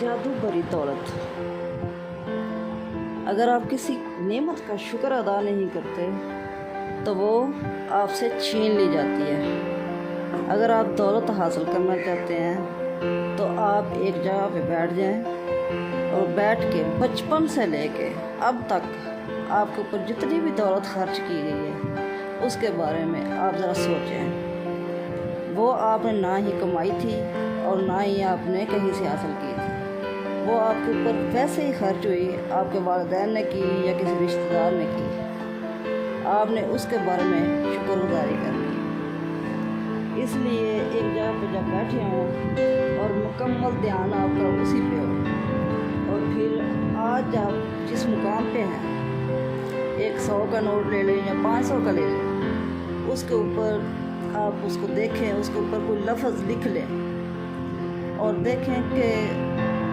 जादू भरी दौलत। अगर आप किसी नेमत का शुक्र अदा नहीं करते तो वो आपसे छीन ली जाती है। अगर आप दौलत हासिल करना चाहते हैं तो आप एक जगह पे बैठ जाएं और बैठ के बचपन से लेके अब तक आपके ऊपर जितनी भी दौलत खर्च की गई है उसके बारे में आप ज़रा सोचें। वो आपने ना ही कमाई थी और ना ही आपने कहीं से हासिल की थी। वो आपके ऊपर वैसे ही खर्च हुई, आपके वालिदैन ने की या किसी रिश्तेदार ने की। आपने उसके बारे में शुक्रगुजारी करनी। इसलिए एक जगह पर जब बैठे हों और मुकम्मल ध्यान आपका उसी पे हो और फिर आज आप जिस मुकाम पे हैं, 100 का नोट ले लें या 500 का ले लें, उसके ऊपर आप उसको देखें, उसके ऊपर कोई लफ्ज़ लिख लें और देखें कि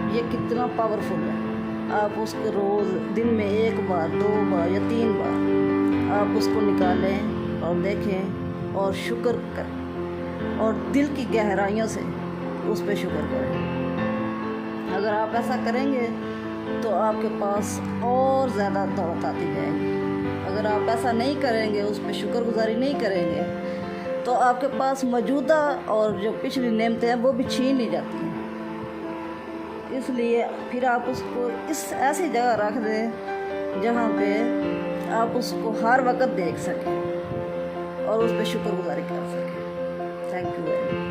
ये कितना पावरफुल है। आप उसको रोज़ दिन में 1 बार 2 बार या 3 बार आप उसको निकालें और देखें और शुक्र करें और दिल की गहराइयों से उस पर शुक्र करें। अगर आप ऐसा करेंगे तो आपके पास और ज़्यादा दौलत आती जाएगी। अगर आप ऐसा नहीं करेंगे, उस पर शुक्रगुजारी नहीं करेंगे, तो आपके पास मौजूदा और जो पिछली नेमतें हैं वो भी छीन ली जाती हैं। इसलिए फिर आप उसको इस ऐसी जगह रख दें जहाँ पे आप उसको हर वक्त देख सकें और उस पर शुक्रगुजारी कर सकें। Thank you very much.